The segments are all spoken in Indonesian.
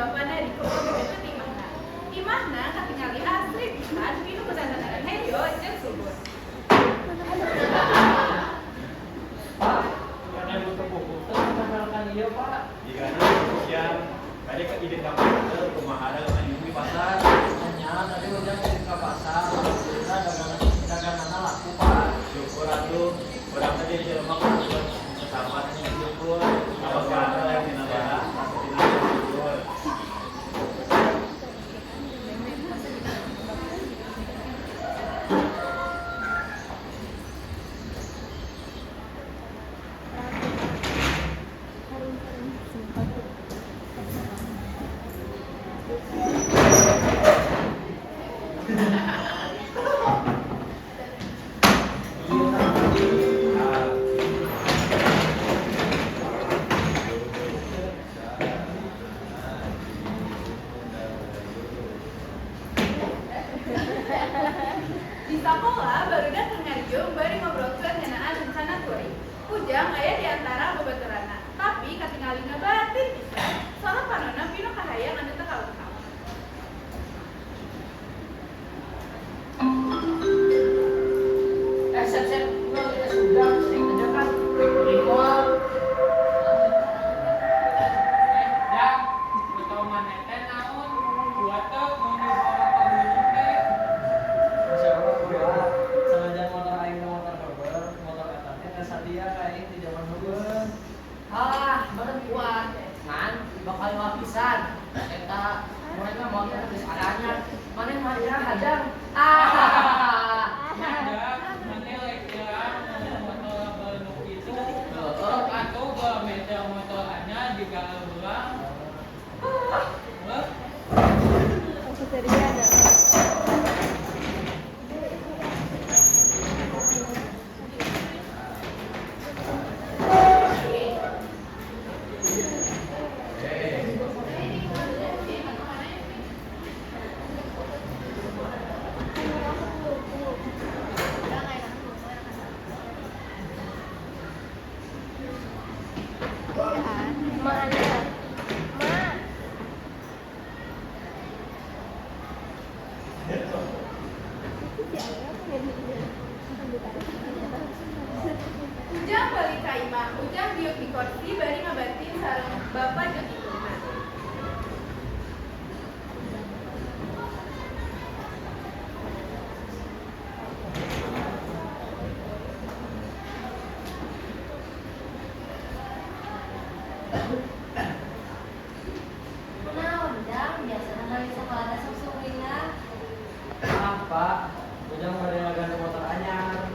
bapana di kopi itu di mana katingali asli pisan pinu kedandanan heyo jeung subur. Pak, karena butuh buku, mengenalkan dia Pak. Jika yang tadi ke ide kamu kumaha ada di pasar. Hanya tadi udah ke pasar, kita dagangan laku Pak. Syukur atuh, urang tadi di rumah kudu sahabat yang syukur. Apa kata yang dinabara, syukur. Di sekolah baru datang ngariung bari ngobrolkeun ngeunaan rencana kuring. Ujang aya di antara babaturanna, tapi katingali batin pisan. Soalna panonna pinu kahayang anu teu kalengkap. Siap-siap, kita sudah sering kerjakan lingkungan. Dah, potongan neten naon, buat tuh mau dibawa ke mulutnya. Insya Allah gua sengaja motor aing ke motor cover, motor eta teh tes sadia ka aing di zaman heula. Baru kuat, kan? Bakal lapisan. Eta, mereka motor geus adanya. Mana mah ya hadang. Ada, mana lek jalan motor benuk itu, atau bawa meja motorannya juga ulang. Ujang balik ka imah, Ujang diuk di kursi bari ngabantin sareng bapa jeung ibuna. Kunaon, Jang? Biasana balik sekolah da sok-sokwina. Pak, ujang bade ganti motor anyar.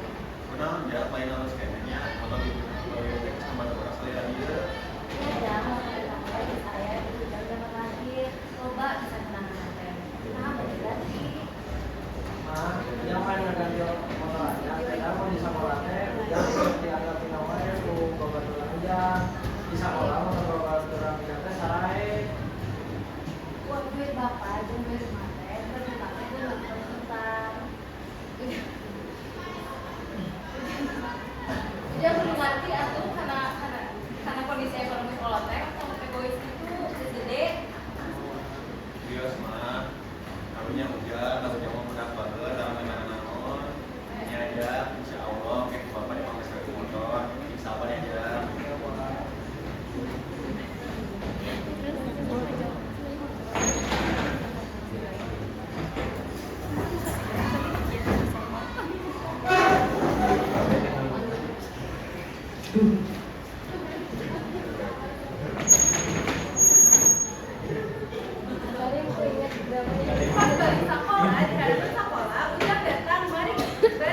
Kunaon ya main harus kayaknya motor itu sama orang selera dia. Ya, Jang, motor eta teh geus aya di jalan terakhir. Coba bisa kenangan teh. Nah, bade ganti. Ujang main ganti motor anyar, kita mau di sekolah teh, ujang dianggap pinawan ku babaturan ujang. Di sekolah motor babaturan ujang teh sarae. Buat duit bapak jeung duit emak teh, berhutang teh geus berhutang. Dia kudu ngerti atuh karena kondisi ekonomi sekolah teh kalau egois itu geus gede. Bios mah, karunya hujan, karunya mau menang banget, dalam naon. Ini aja, insya Allah, kayak bapak yang pakai sepeda motor, sabar aja. Pas balik sekolah, di hadapan sekolah, Ujang datang bari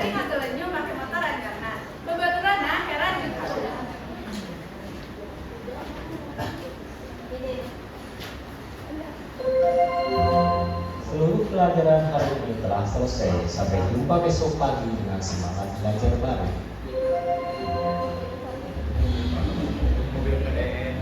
ngagelenyu make motor anyarna. Babaturanna heran jeung kaget. Seluruh pelajaran hari ini telah selesai. Sampai jumpa besok pagi dengan semangat belajar baru. Mobil PDN.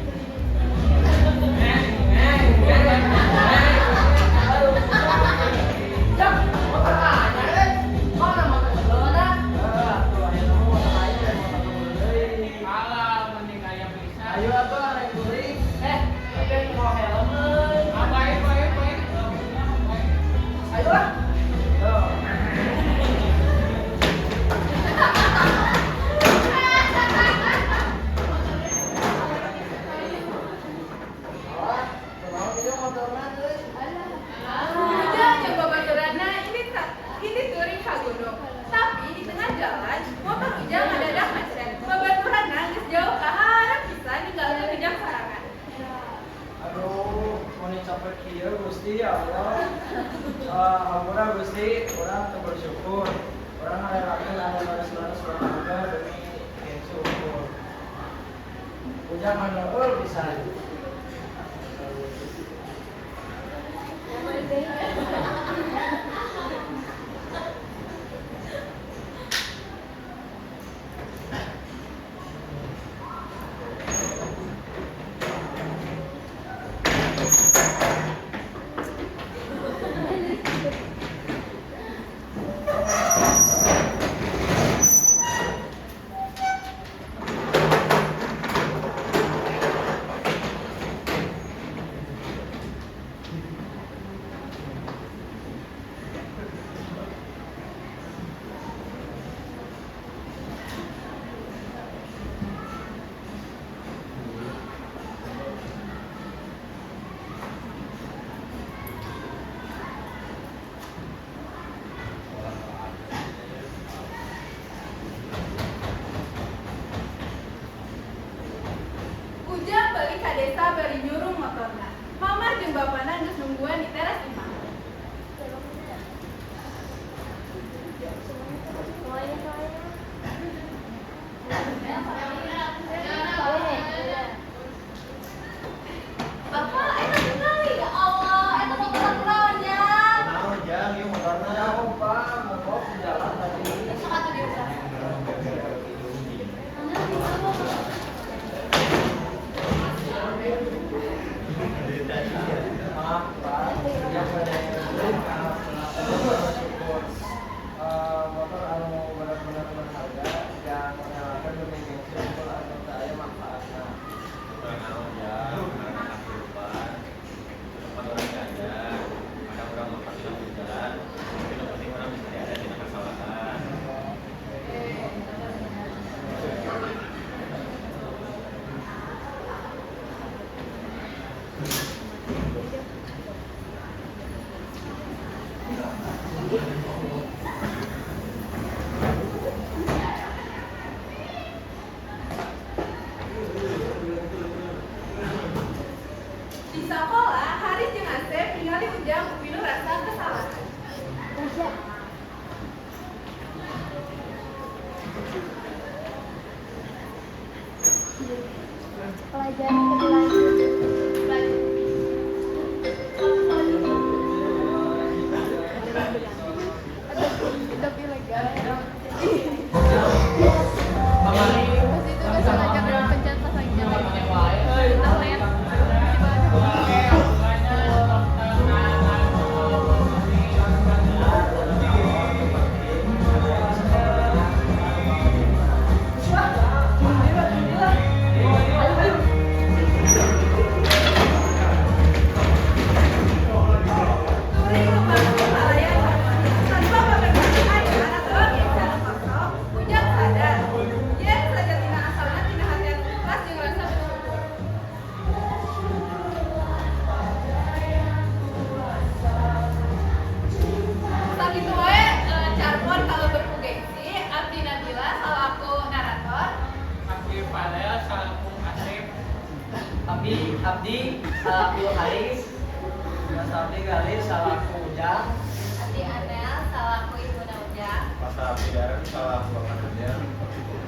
Kalah mending kayak bisa. Ayo atuh arek kuring. Tapi mau helm. Apa sampai kieu Gusti ya Allah. Ampura Gusti, urang teu bersyukur. Urang ngarelakeun anu laras-laras urang boga demi kieu syukur. Ujang manungul pisan. Ujang balik ka desa bari nyuruh motorna. Mama jeung bapana geus nungguan di teras imah. Bapak, eta tinggali ya Allah, eta motor lawannya. Naon Jang, ieu motorna jauh Pak, mogok di jalan tadi. Sok atuh diurus. Maaf Pak, yang bersyukur. Motor anu benar-benar berharga yang menyalakan demi gengsi syukur anu teu aya manfaatna. Naon ya, anak kehidupan. Tempat orang aja. Kadang orang makan di dalam jalan. Tapi yang penting orang bisa ada tidak kesalahan. Di sekolah, Haris jeung Asep ningali Ujang upinu rasa kesalahan. Pelajaran lebih lanjut. Tetap ilegal. Pas itu gak sengaja pencet pas lagi nyalain internet. Turing membantu halayak tanpa memperhatikan atau biasa kosong. Ujang sadar, yen saja tina asalna tina hatian ikhlas jeung rasa bersyukur. Sakitu wae carpon kalau berfungsi. Abdi Nabila salaku narator. Aki Fadel salaku Asep. Abdi salaku Haris. Mas Abdi Galis salaku Ujang. Abdi Anel salaku Ibu Ujang. Pasal tidak salah pekerja.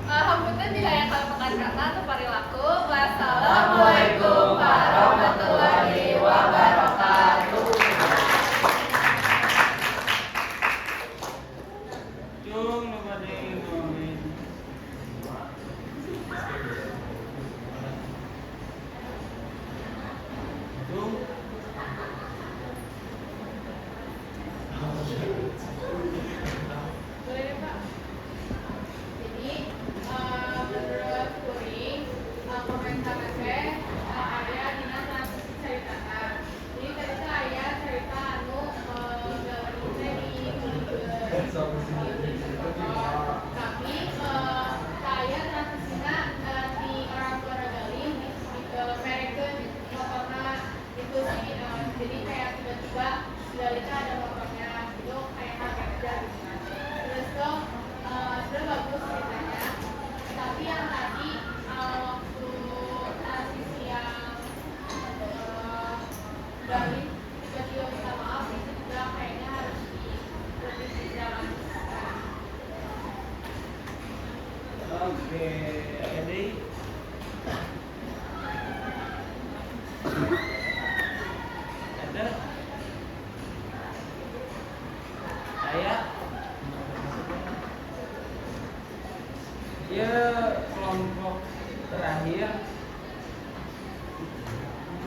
Alhamdulillah tidak yang kalau pekan kata teparilaku. Wassalamualaikum warahmatullahi wabarakatuh. Cung nu bade ngomongin. Cung. Boleh Pak. Jadi menurut Kuring komentar saya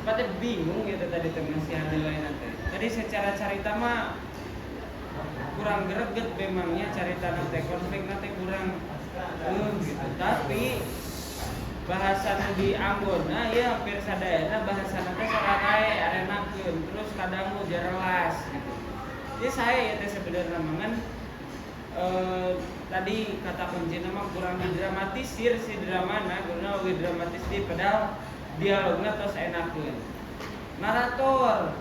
pada bingung gitu tadi ngasih nilai nanti. Tadi secara cerita mah kurang greget memangnya cerita nanti konflik nanti kurang gitu. Tapi bahasa di Ambon, ya hampir sadayana bahasa nanti saranae arenakeun terus kadang mau jelas gitu. Jadi saya ya teh sebenarnya mangan tadi kata kunci nama kurang didramatisir si dramana guna lebih dramatis di padahal dialognya terus enakeun. Narator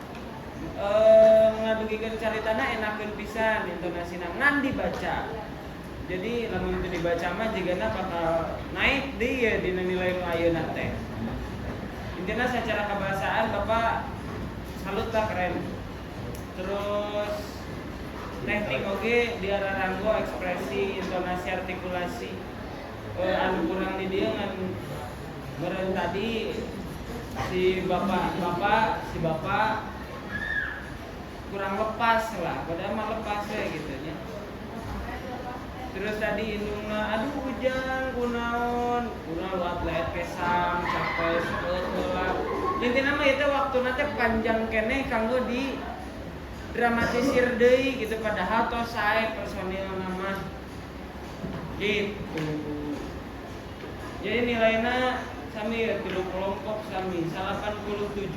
ngadugikeun caritana enakeun pisan intonasina ngan dibaca. Jadi lamun itu dibaca mah jigana bakal naik deui ya dina nilai nu ayeuna teh. Intina secara kebahasaan Bapak salut lah keren. Terus teknik oge diararanggo ekspresi, intonasi, artikulasi. Anu kurang di dieu ngan meureun tadi si bapak kurang lepas lah, padahal mah lepas ya gitu nya. Terus tadi indungna aduh hujan kunaon atlet kesang capek sekolah. Intina mah itu waktu nanti panjang kene kanggo di dramatisir deui gitu padahal tos sae personil nama gitu. Jadi nilainya sami 3 kelompok sami 87.